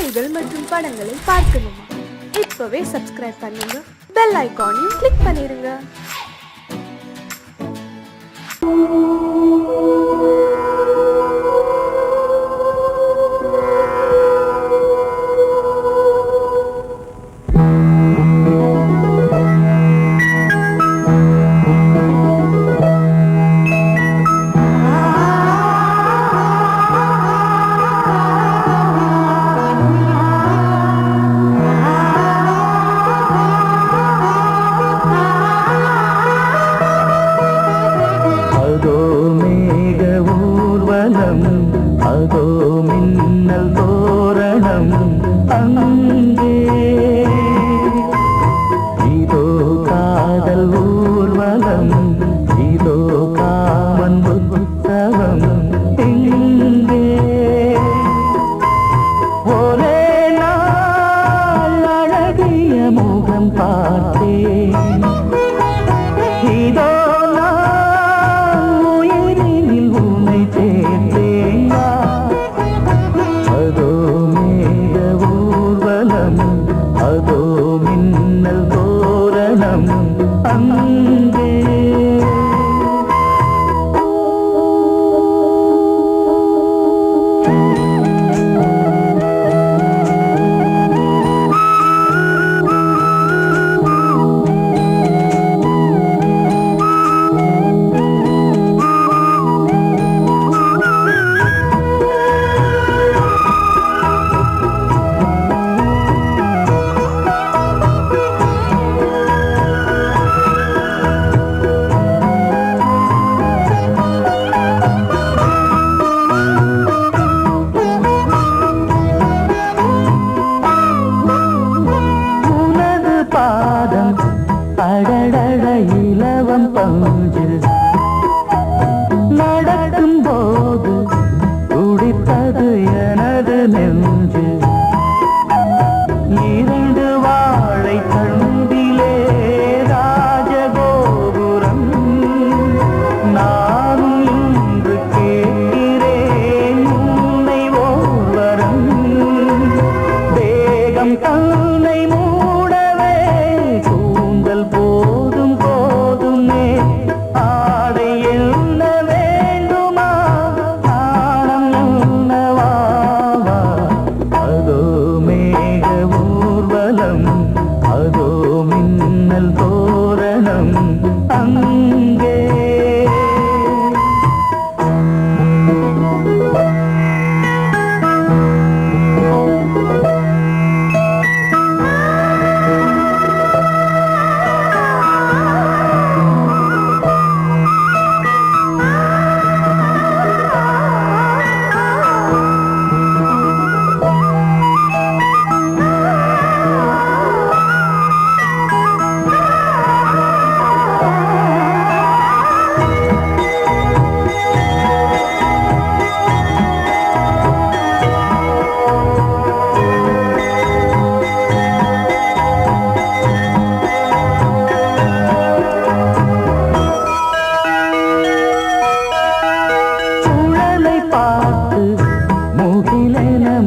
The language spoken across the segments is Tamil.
பாடல்கள் மற்றும் படங்களை பார்க்கணுமா? இப்பவே சப்ஸ்கிரைப் பண்ணுங்க, பெல் ஐகானையும் கிளிக் பண்ணிருங்க. அதோ மின்னல் தோரணம் அங்கே, இதோ காதல் ஊர்வலம், இதோ காமன் உற்சவம் இங்கே. ஒரே நாள் அழகிய முகம் பார்த்தேன், இதோ அதோ மின்னல் தோரணம் அங்கே. அடடட இலவம் பஞ்சில் நடக்கும் போது துடித்தது எனது நெஞ்சு. இரண்டு வாழை தண்டிலே ராஜகோபுரம், நானும் இன்று கேட்கிறேன் உன்னை ஓர்வரம். தேகம் தன்னை போதும் போதுமே ஆடை என்ன வேண்டுமா, ஆனம் என்னவாவா. அதோ மேக ஊர்வலம், அதோ மின்னல் தோரணம் அங்கே.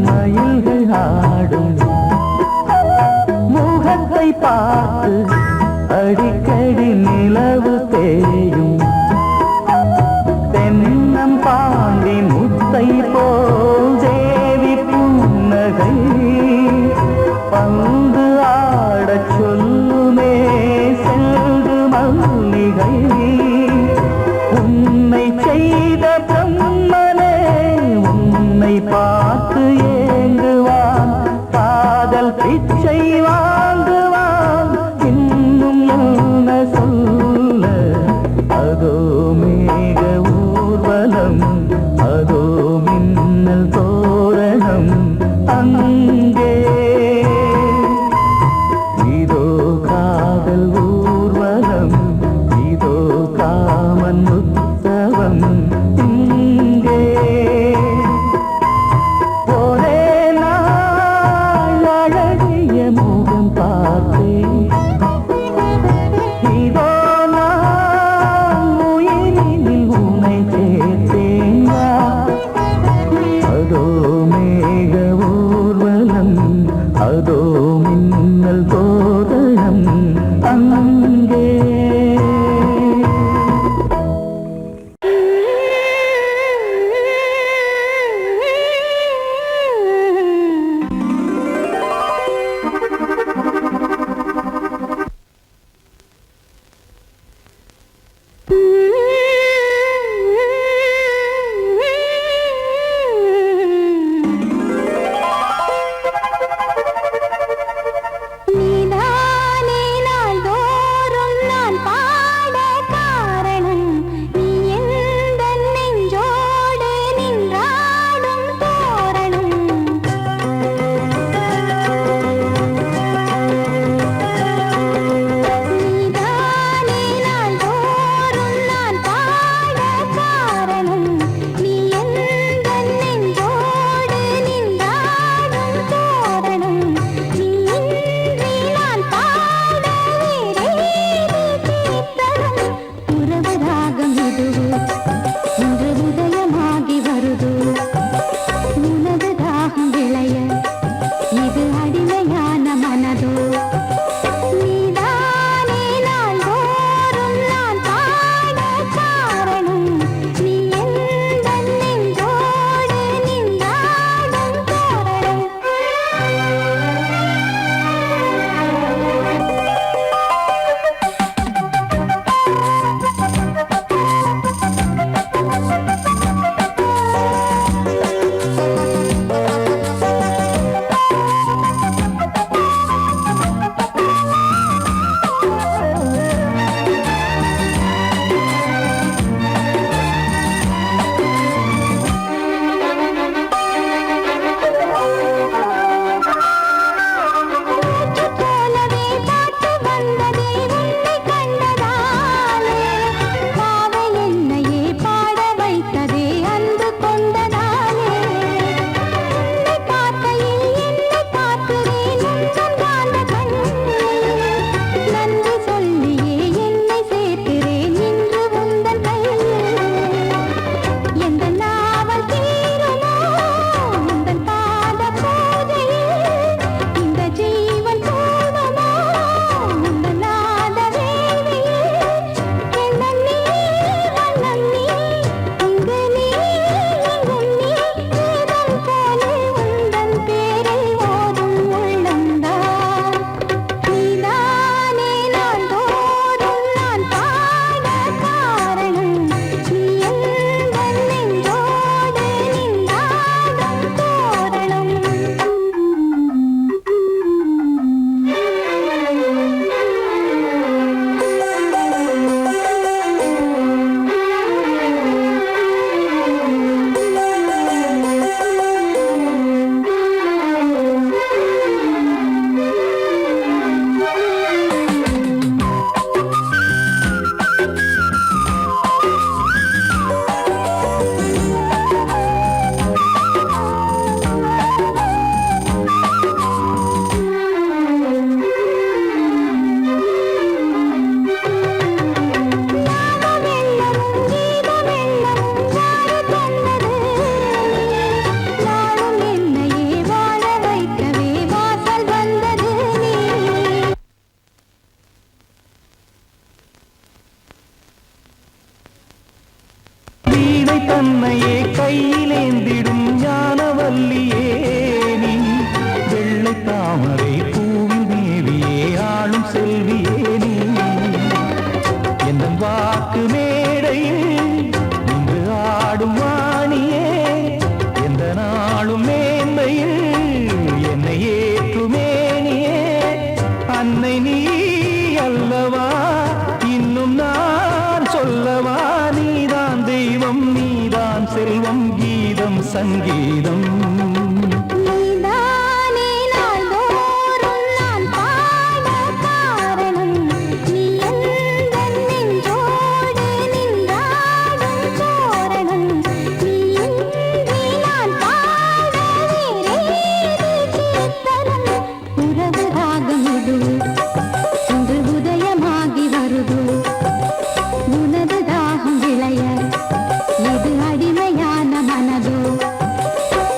மயில்கள் ஆடும் முகத்தை பார்த்து அடிக்கடி நிலவு தேயும். தென்னம் பாண்டி முத்தை போல் தேவி புன்னகை பந்து ஆடச் சொல்லுமே செல்கு மல்லிகை. உன்னை செய்த பிரம்மனே உன்னை பார்த்து ஏங்குவான், காதல் பிச்சை வாங்குவான், இன்னும் என்ன சொல்ல. அதோ மேக ஊர்வலம், அதோ மின்னல் தோரணம் அங்கே. இதோ காதல் ஊர்வலம், இதோ காமன் உற்சவம் இங்கே. ஒரே நாள் அழகிய முகம் பார்த்தேன், இதோ நான் உயிரினில் உன்னை சேர்த்தேன். அதோ மேக ஊர்வலம், விளைய இது அடிமையான மனதோ நீதானே நாள்தோறும் நான் பாட காரணம் நீ எந்தன் நெஞ்சோடு நின்றாடும் தோரணம் போலவே பாட்டு வந்ததே உன்னை கண்டதாலே பாவை என்னையே பாட வைத்ததே அன்பு கொண்டதாலே உன்னை பார்க்கையில் என்னை பார்க்கிறேன் உந்தன் காந்த கண்ணில் நன்றி சொல்லியே என்னை சேர்க்கிறேன் இன்று உந்தன் கையில் எந்த நாவல் தீருமோ உந்தன் பாத பூஜையில் இந்த ஜீவன் போதுமோ உந்தன் நாத வேள்வியில் எண்ணம் நீ வண்ணம் நீ இங்கு நீ எங்கும் நீ வேதம் போலே உந்தன் பேரை ஓதும் உள்ளம்தான் நீதானே நாள்தோறும் நான் பாட காரணம் நீ எந்தன் நெஞ்சோடு நின்றாடும் தோரணம் வெள்ளமும் கீத வெள்ளமும் யாரு தந்தது நாளும் என்னையே வாழ வைக்கவே வாசல் வந்தது நீ வீணை தன்னையே கையிலேந்திடும் ஞானவல்லியே நீ வெள்ளை தாமரை பூவில் மேவியே ஆளும் செல்வியே நீ என் வாக்கு மேடையில் இன்று ஆடும் வாணியே எந்த நாளும் மேன்மையில் என்னை ஏற்றுமேனியே அன்னை நீ அல்லவா இன்னும் நான் சொல்லவா நீதான் தெய்வம் நீதான் செல்வம் கீதம் சங்கீதம் நீதானே நாள்தோறும் நான் பாட காரணம் நீ எந்தன் நெஞ்சோடு நின்றாடும் தோரணம் நீ இன்றி நான் பாட வேறேது கீர்த்தனம் உறவு ராகம் இது இன்று உதயமாகி வருது உனது தாகம் விளைய இது அடிமையான மனதோ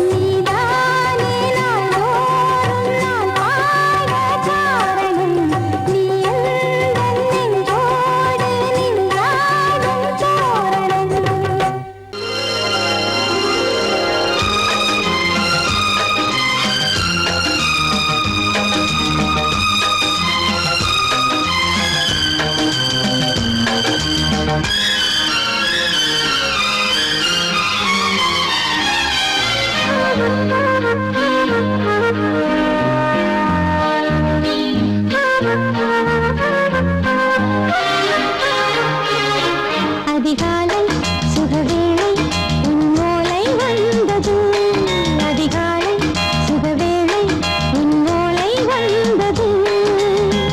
நீதானே நாள்தோறும் நான் பாட காரணம் நீ எந்தன் நெஞ்சோடு நின்றாடும் தோரணம் அதிகாலை சுகவேளை உன் ஓலை வந்தது அதிகாலை சுகவேளை உன் ஓலை வந்தது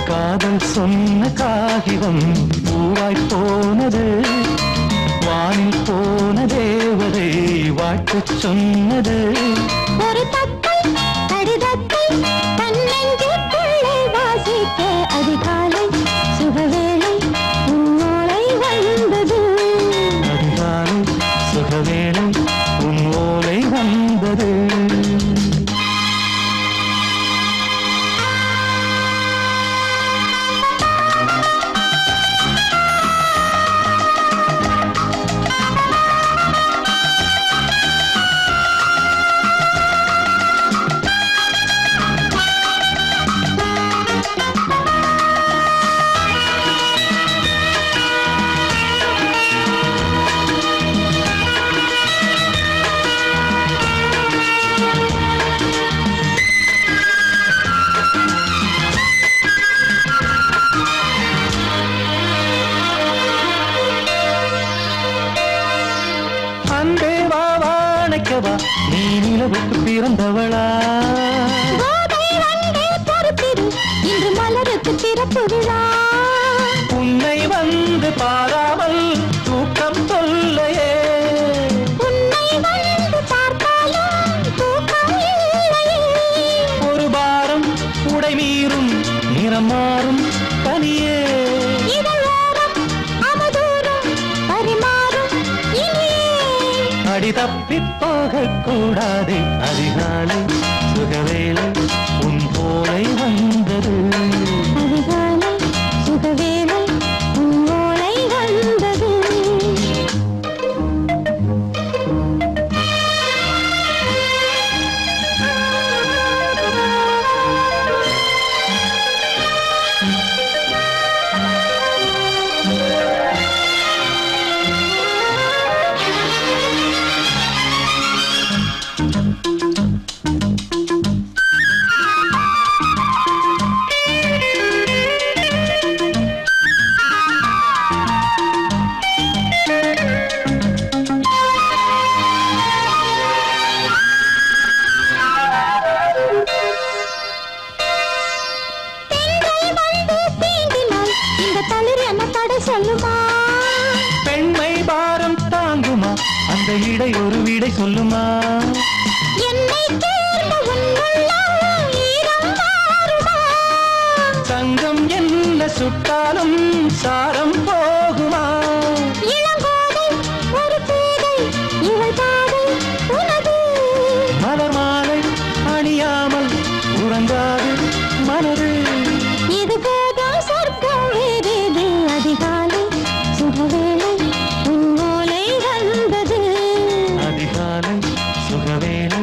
காதல் சொன்ன காகிதம் பூவாய் போனது வானில் போன தேவதை வாழ்த்துச் சொன்னது ஒரு தத்தை கடிதத்தை தன்னெஞ்சுக்குள்ளே வாசிக்க அதிகாலை சுகவேளை உன் ஓலை வந்தது அதிகாலை சுகவேளை உன் ஓலை வந்தது மனம் மாறும் தனியே இதழோரம் அவதூறும் பரிமாறும் இனியே அடி தப்பிப் போகக் கூடாது அதிகாலை சுகவேளை உன் போலை வந்தது அதிகாலை சுகவேளை உன் ஓலை வந்தது சொல்லுமா பெண்மை பாரம் தாங்குமா அந்த இடை ஒரு விடை சொல்லுமா என்னை தேர்ந்த உன்னுள்ளம் ஈரம் மாறுமா சங்கம் என்ன சுட்டாலும் சாரம் போகுமா இளங்கோதை ஒரு பேதை இவள் பாதை உனது மலர் மாலை அணியாமல் உறங்காது மனது இது போதும் சொர்க்கம் வேறேது அதிகாலை சுகவேளை உன் ஓலை வந்தது அதிகாலை சுகவேளை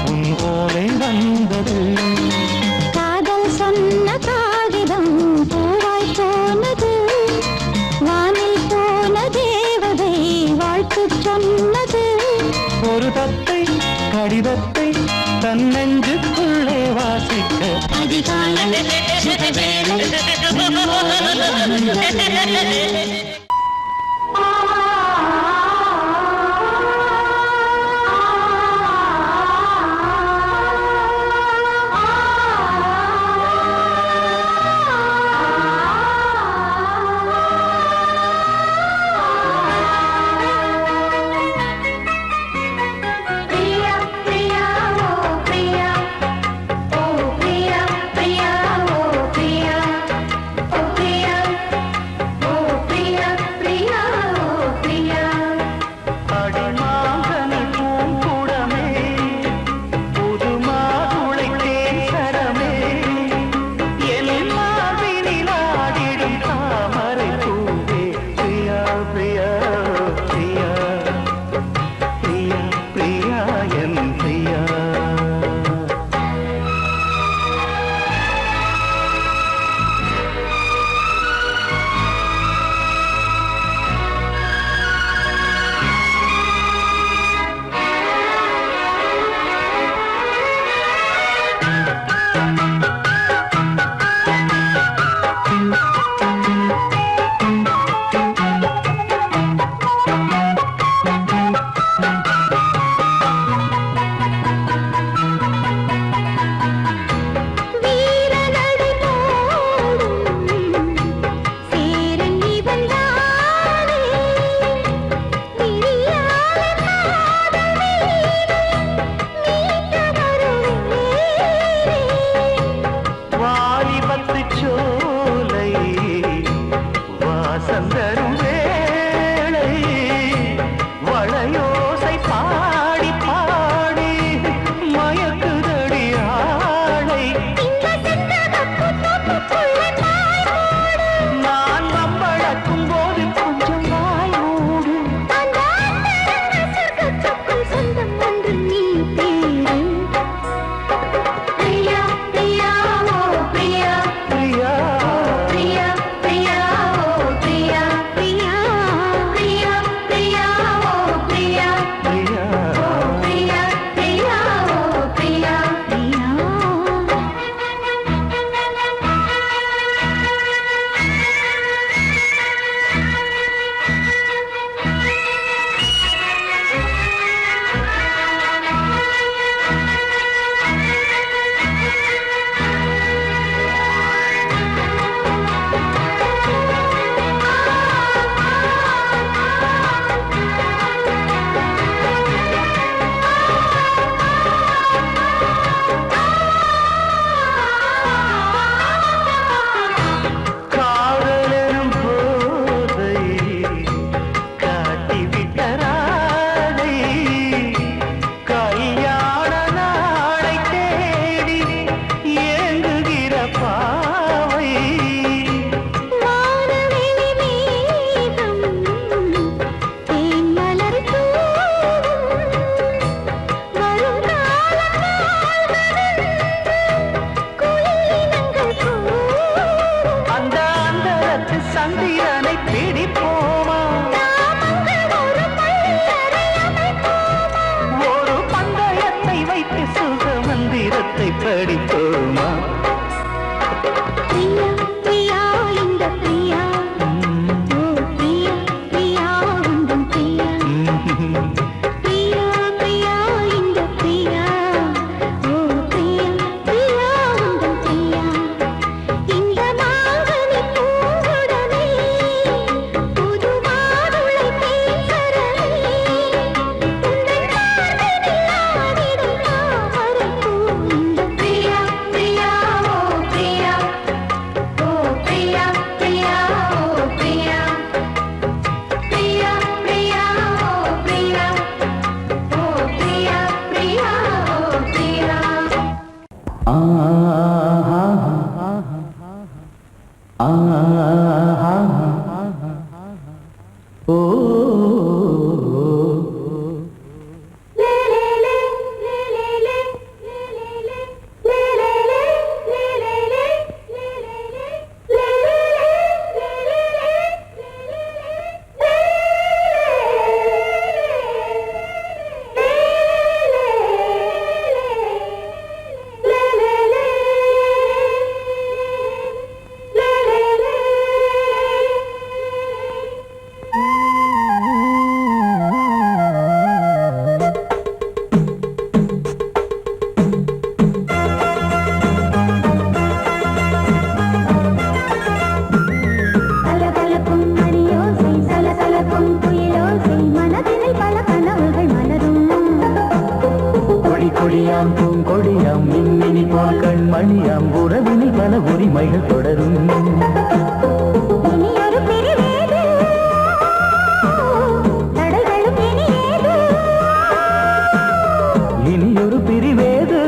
உன் ஓலை வந்தது காதல் சொன்ன காகிதம் பூவாய் போனது வானில் போன தேவதை வாழ்த்து சொன்னது ஒரு தத்தை கடிதத்தை தன் நெஞ்சுக்குள்ளே வாசிக்க அதிகாலை சுகவேளை உன் ஓலை வந்தது Priya, போமா பிரியா பிரியா இந்த பிரியா ஓ பிரியா பிரியா உந்தன் பிரியா பிரியா பிரியா இந்த பிரியா ஓ பிரியா பிரியா உந்தன் பிரியா இந்த மாங்கனி பூங்குடமே புது மாதுளை தேசரமே உந்தன் மார்பினில் ஆடிடும் தாமரைப்பூ இந்த பிரியா பிரியா ஓ பிரியா ஓ பிரியா பிரியா ஓ பிரியா பிரியா பிரியா ஓ பிரியா ஓ பிரியா பிரியா ஓ பிரியா சலசலக்கும் மணியோசை சலசலக்கும் குயிலோசை மனதினில் பல கனவுகள் மலரும் கொடி கொடியாம் பூங்கொடியாம் மின்மினி போல் கண்மணியாம் உறவினில் பல உரிமைகள் தொடரும் இனி ஒரு பிரிவேது தடைகளும் இனி ஏது இனியொரு பிரிவேது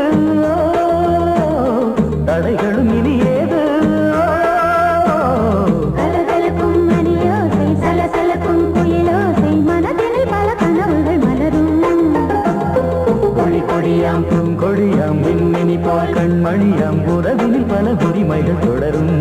தடைகளும் இனி ஏது சலசலக்கும் மணியோசை சலசலக்கும் குயிலோசை மனதினில் பல கனவுகள் மலரும் கொடி கொடியாம் பூங்கொடியாம் மின்மினி போல் கண்மணியாம் உறவினில் பல உரிமைகள் தொடரும்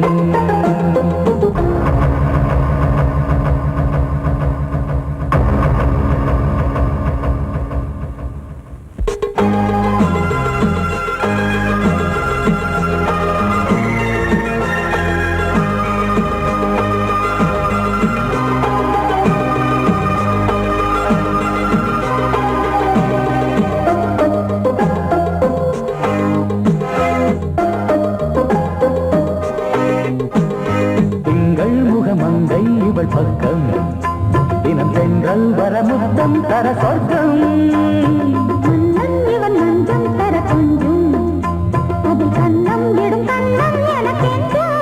திங்கள் முகமங்கை இவள் பக்கம் தினம் தென்றல் வர முத்தம் தர சொர்க்கம் மன்னன் இவன் மஞ்சம் தர கொஞ்சும் அதில் கண்ணம் இடும் கண்ணம் எனக்கென்றும்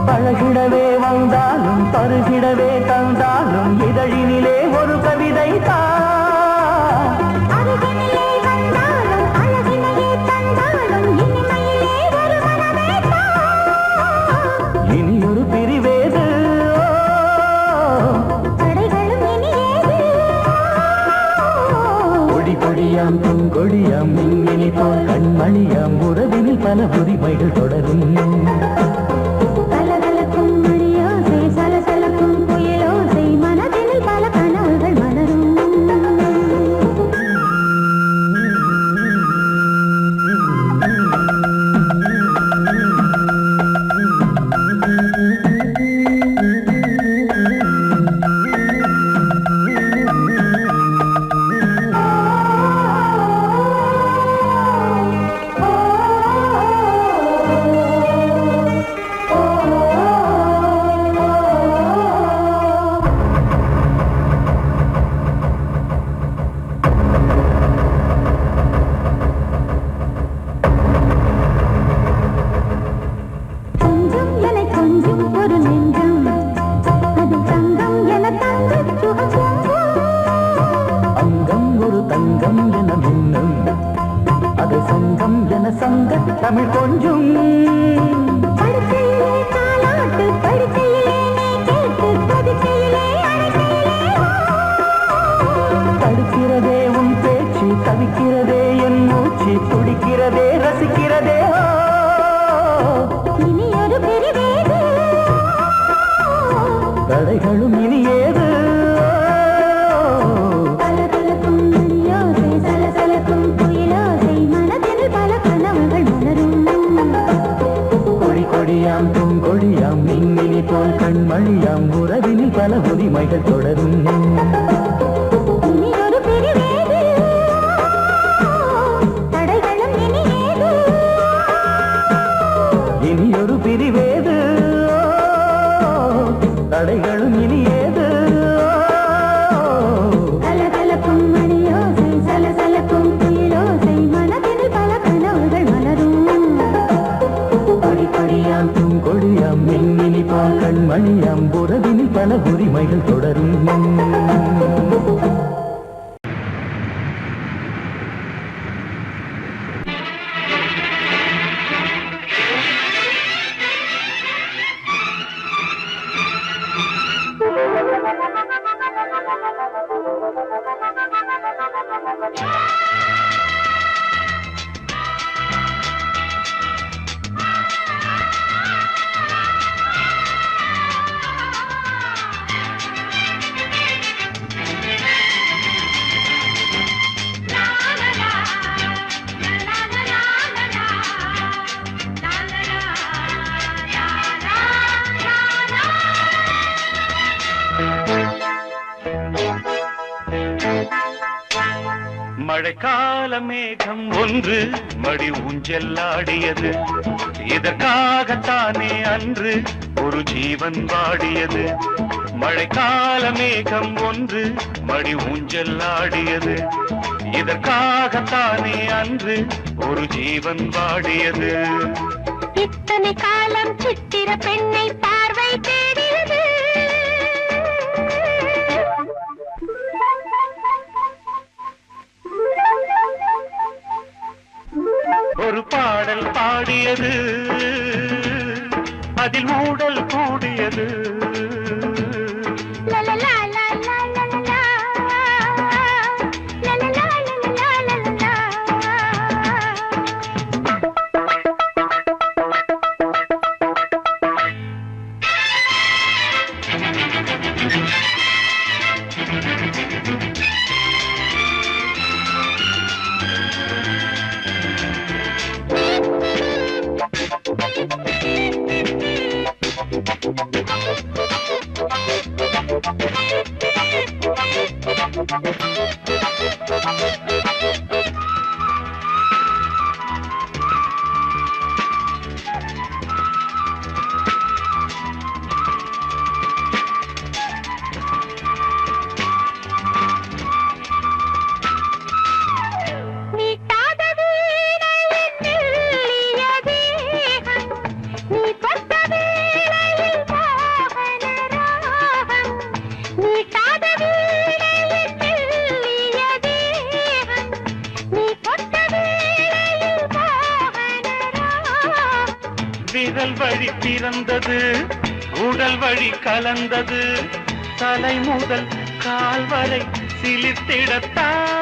பழகிடவே வந்தாலும் பருகிடவே தந்தாலும் இதழினிலே ஒரு கவிதை தான் அருகினிலே வந்தாலும் அழகினையே தந்தாலும் இனிமையிலே ஒரு மனமே இனியொரு பிரிவேது தடைகளும் இனி ஏது கொடி கொடியாம் பூங்கொடியாம் மின்மினி போல் கண்மணியாம் உறவினில் பல உரிமைகள் தொடரும் சலசலக்கும் மணியோசை சலசலக்கும் குயிலோசை மனதினில் பல கனவுகள் மலரும் கொஞ்சம் என கொஞ்சம் ஒரு நெஞ்சம் அது தங்கம் என தங்க சுகம் அங்கம் ஒரு தங்கம் என மின்னும் அது சங்கம் என சங்க தமிழ் கொஞ்சும் படுக்கையிலே தாலாட்டு படுக்கையிலே நீ கேட்டு படுக்கையிலே அழைக்கையிலே தடுக்கிறதே உன் பேச்சு தவிக்கிறதே என் மூச்சு துடிக்கிறதே ரசிக்கிறதே இனி ஒரு பிரிவேது தடைகளும் இனி ஏது சலசலக்கும் மணியோசை சலசலக்கும் குயிலோசை மனதில் பல கனவுகள் மலரும் கொடியாம் பூங்கொடியாம் மின்மினி போல் கண்மணியாம் உறவினில் பல உரிமைகள் தொடரும் இனி ஒரு பிரிவேது தடைகளும் இனி ஏது இனி ஒரு பிரிவேது தடைகளும் இனி ஏது கலகலக்கும் மணியோசை சலசலக்கும் குயிலோசை மனதில் பல கனவுகள் மலரும் கொடியாம் பூங்கொடியாம் மின்மினி போல் கண்மணியாம் உறவினில் பல உரிமைகள் தொடரும் மழைக்கால மேகம் ஒன்று மடி ஊஞ்செல்லாடியது இதற்காகத்தானே அன்று ஒரு ஜீவன் வாடியது மழைக்கால மேகம் ஒன்று மடி ஊஞ்செல்லாடியது இதற்காகத்தானே அன்று ஒரு ஜீவன் வாடியது இத்தனை காலம் சித்திர பெண்ணை பார்வை தேடியது ஒரு பாடல் பாடியது அதில் மூடல் கூடியது விரல் வழி பிறந்தது உடல் வழி கலந்தது தலை முதல் கால் வரை சிலிர்த்திடத்தான்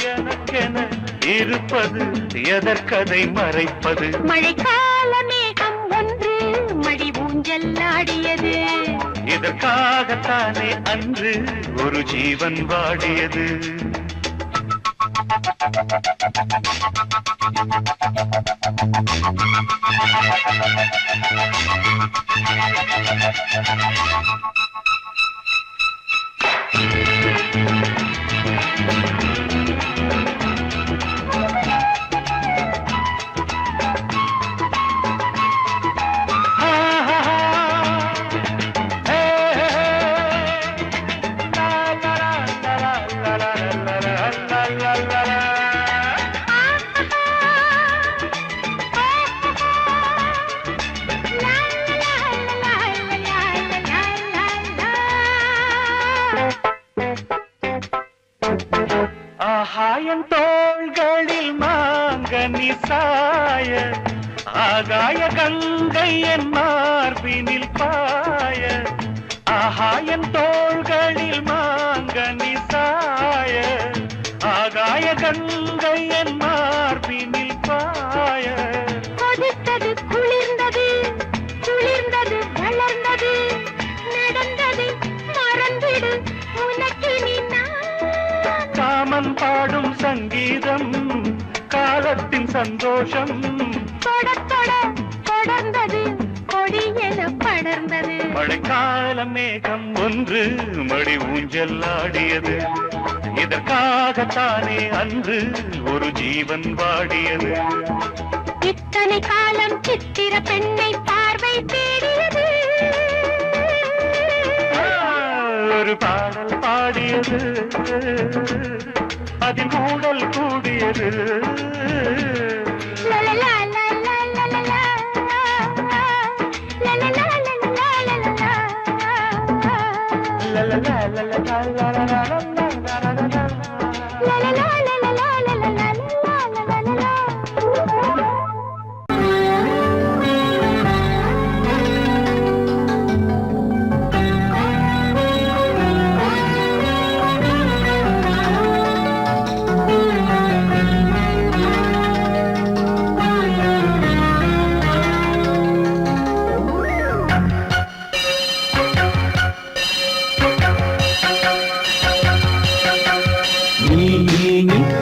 எனக்கென இருப்பது எதற்கதை மறைப்பது மழைக்கால மேகம் ஒன்று மடி ஊஞ்செல்லாடியது இதற்காகத்தானே அன்று ஒரு ஜீவன் வாடியது ஆகாயம் தோள்களில் மாங்கனி சாய ஆகாய கங்கை என் மார்பினில் பாய ஆகாயம் தோள்களில் மாங்கனி சாய ஆகாய கங்கை என் மார்பினில் பாய கொதித்தது குளிர்ந்தது குளிர்ந்தது வளர்ந்தது நடந்தது மறந்திடு உனக்கு நீ காமன் பாடும் சங்கீதம் சந்தோஷம் தொட தொட தொடர்ந்தது கொடி என படர்ந்தது மழைக்கால மேகம் ஒன்று மடி ஊஞ்சல் ஆடியது இதற்காகத்தானே அன்று ஒரு ஜீவன் வாடியது இத்தனை காலம் சித்திர பெண்ணை பார்வை தேடியது ஒரு பாடல் பாடியது அதில் கூடல் கூடியது லலலா லலலா லலலா லலலா லலலா லலலா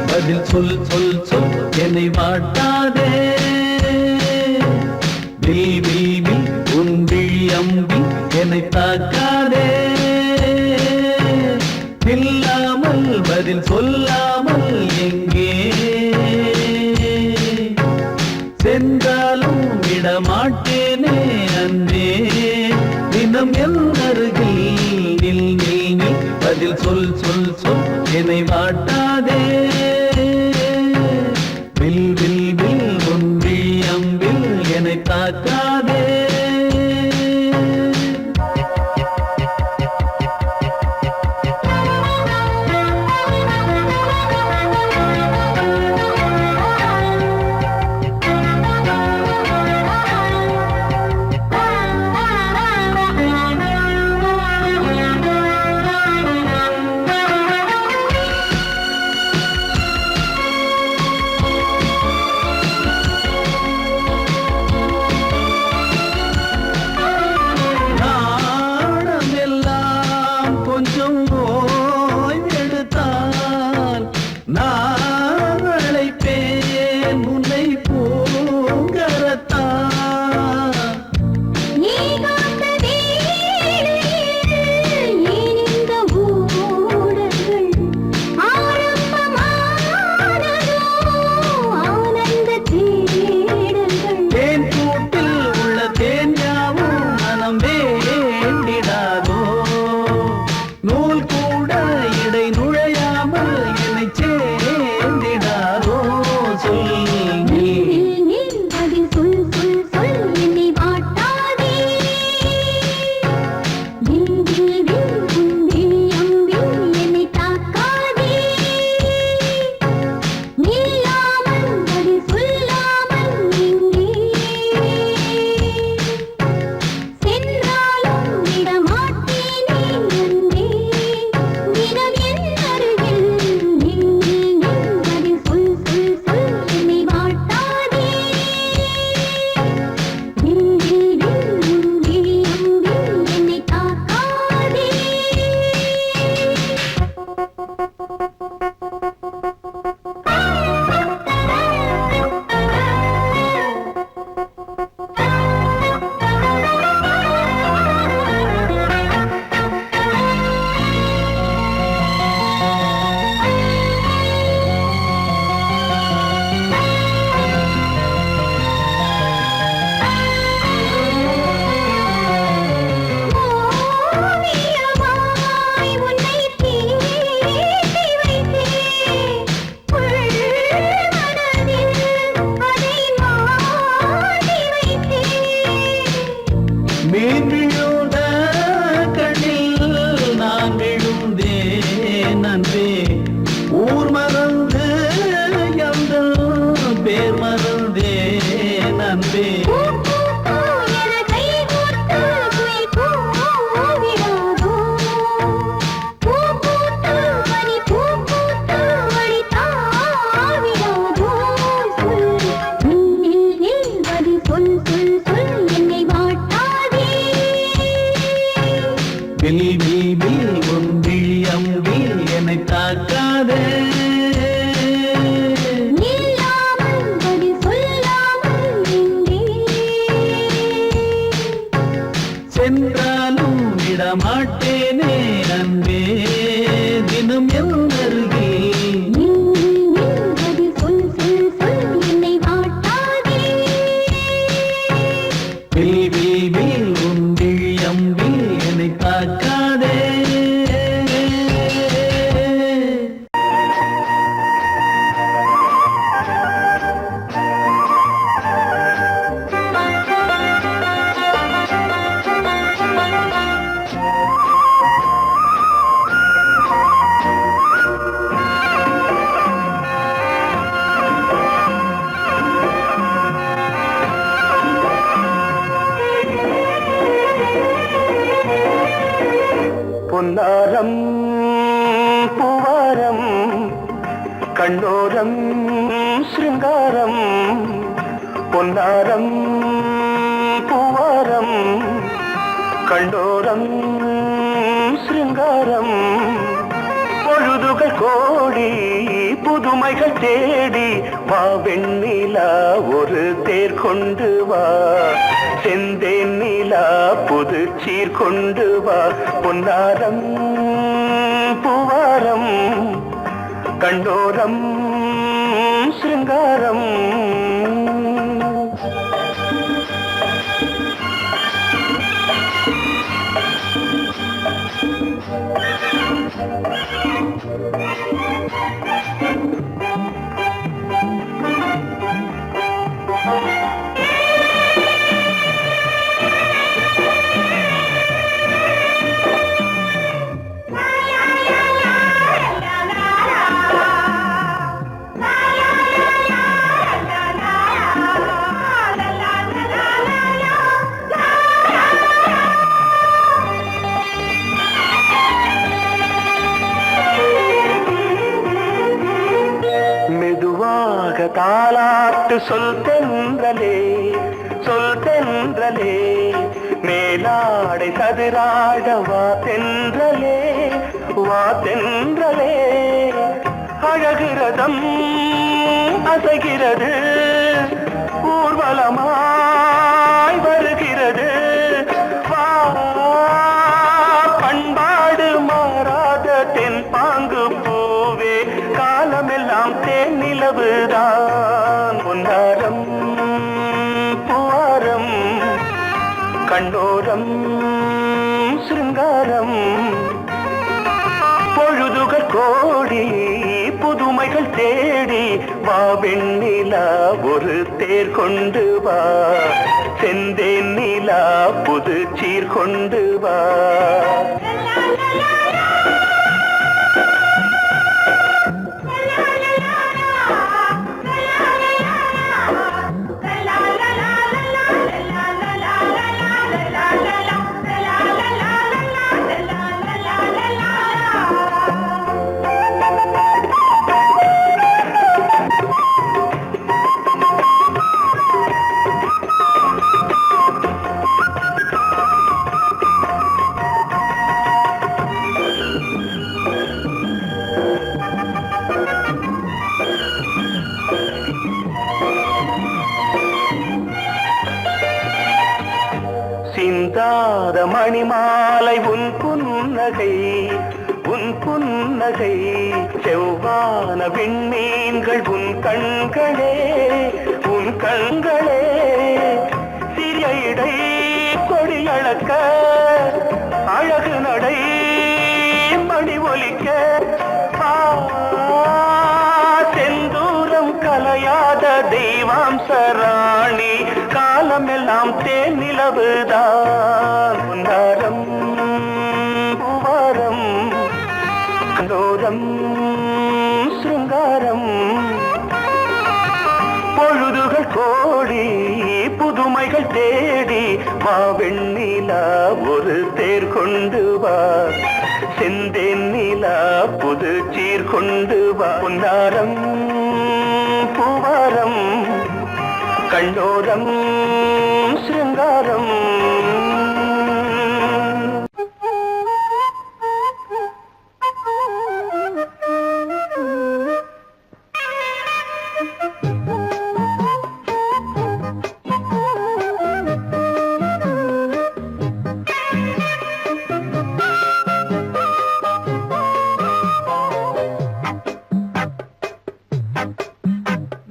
பதில் சொல் சொல் சொல் என்னை வாட்டாதே வில் வில் வில் உன் விழி அம்பி என்னை தாக்காதே இல்லாமல் பதில் சொல்லாமல் எங்கே சென்றாலும் விடமாட்டேனே அன்பே தினம் என் அருகில் நில் நில் நில் பதில் சொல் சொல் சொல் என்னை வாட்டாதே வில் வில் வில் உன் விழி அம்பில் என்னை தாக்காதே கண்ணோரம் சிருங்காரம் பொன்னாரம் பூவாரம் கண்ணோரம் சிருங்காரம் பொழுதுகள் கோடி புதுமைகள் தேடி வா வெண்ணிலா ஒரு தேர் கொண்டு வா செந்தேன் நிலா புது சீர் கொண்டு வா பொன்னாரம் பூவாரம் கண்டோரம் சிருங்காரம் தாலாட்டு சொல் தென்றலே சொல் தென்றலே மேலாடை சதுராட வா தென்றலே வா தென்றலே அழகிறதம் அசைகிறது ஊர்வலமாய் வருகிறது வா பண்பாடு மாறாத தென் பாங்கு பூவே காலமெல்லாம் தேன் நிலவுதான் பொன்னாரம் பூவாரம் கண்ணோரம் சிருங்காரம் பொழுதுகள் கோடி புதுமைகள் தேடி வா வெண்ணிலா ஒரு தேர் கொண்டு வா செந்தேன் நிலா புது சீர் கொண்டு வா சிந்தாத மணிமாலை உன் புன்னகை செவ்வான விண்மீன்கள் உன் கண்களே சிறிய இடை கொடியளக்க அழகு நடை மணி ஒலிக்க செந்தூரம் கலையாத தெய்வாம்சராணி காலமெல்லாம் தேன் நிலவுதான் பொன்னாரம் பூவாரம் கண்டோரம் சிருங்காரம் பொழுதுகள் கோடி புதுமைகள் தேடி வா வெண்ணிலா ஒரு தேர் கொண்டு வா செந்தேன் நிலா புது சீர் கொண்டு வா பொன்னாரம் பூவாரம் கண்டோரம் சிருங்காரம்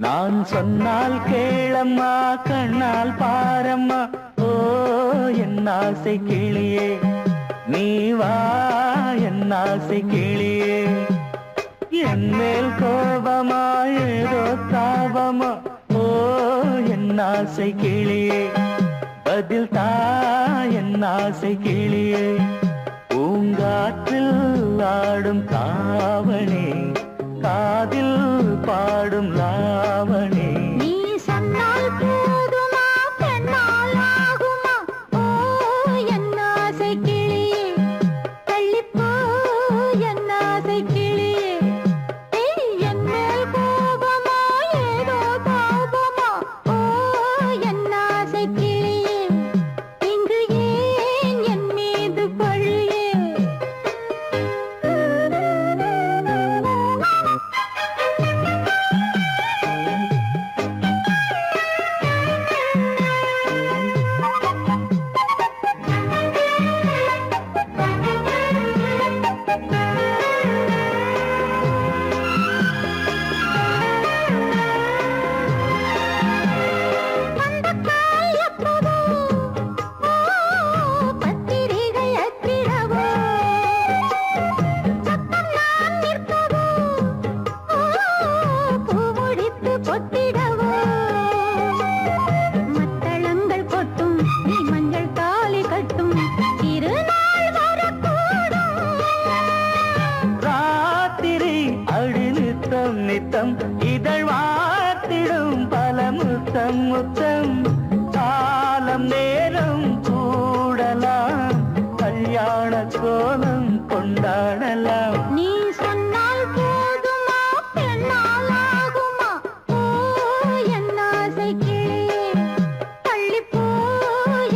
நான் சொன்னால் கேளம்மா கண்ணால் பாரம்மா ஓ என் ஆசை கிளியே நீ வா என் ஆசை கிளியே என் மேல் கோபமா ஏதோ தாபமா ஓ என் ஆசை கிளியே பதில் தா என் ஆசை கிளியே பூங்காற்றில் ஆடும் தாவணி காதில் பாடும் லாவணி நீ சொன்னால் போதுமா பெண்ணால் ஆகுமா ஓ என் ஆசை கிளியே தள்ளிப்போ என் ஆசை கிளியே என் மேல் நித்தம் நித்தம் இதழ் வாத்திடும் பல முத்தம் முத்தம் காலம் நேரம் கூடலாம் கல்யாண கோலம் கொண்டாடலாம் நீ சொன்னால் போதுமா பெண்ணால் ஆகுமா ஓ என் ஆசை கிளியே தள்ளிப்போ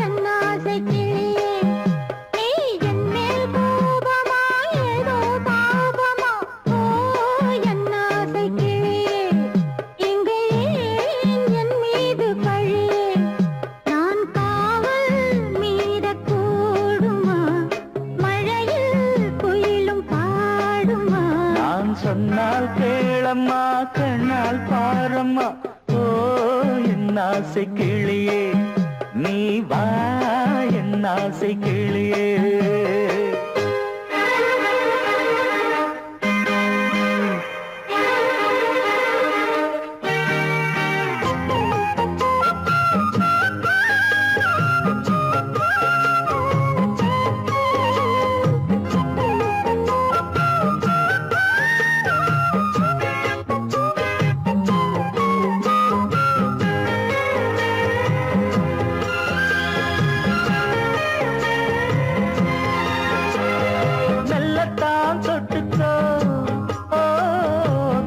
என் ஆசை கிளியே நீ என் மேல் கோபமா ஏதோ பாவமா ஓ என் ஆசை கிளியே இங்கே ஏன் என் மீது பழியே நான் காவல் மீறக்கூடுமா மழையில் குயிலும் பாடுமா நான் சொன்னால் கேளம்மா கண்ணால் பாரம்மா ஓ என் ஆசை கிளியே நீ வா என் ஆசை கிளியே மெல்லத்தான் தொட்டுக்கோ ஓ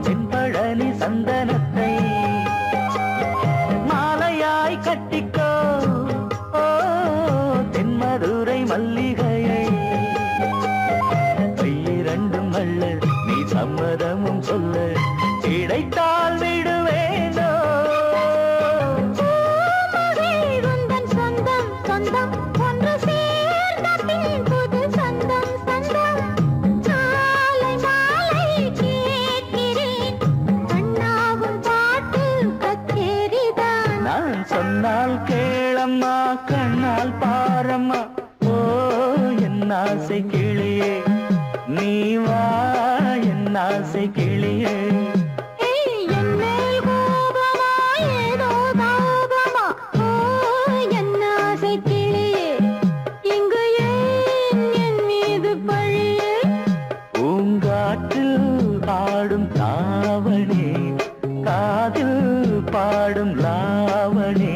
தென்பழனி சந்தனத்தை மாலையாய் கட்டிக்கோ ஓ தென்மதுரை மல்லிகையை கையிரண்டும் அள்ள நீ சம்மதமும் சொல்ல கிடைத்தால் விடுவேனோ உந்தன் சொந்தம் சொந்தம் ஒன்று சேர்ந்த பின் புது சொந்தம் சொந்தம் மாலை மாலை கேட்கிறேன் கண்ணாவும் பாட்டு கச்சேரிதான் நான் சொன்னால் கேளம்மா கண்ணால் பாரம்மா ஓ என் ஆசை கிளியே நீ வா என் ஆசை கிளியே ஏய், என் மேல் கோபமா ஏதோ தாபமா ஓ என் ஆசை கிளியே இங்கு ஏன் என் மீது பழியே பூங்காற்றில் ஆடும் தாவணி காதில் பாடும் லாவணி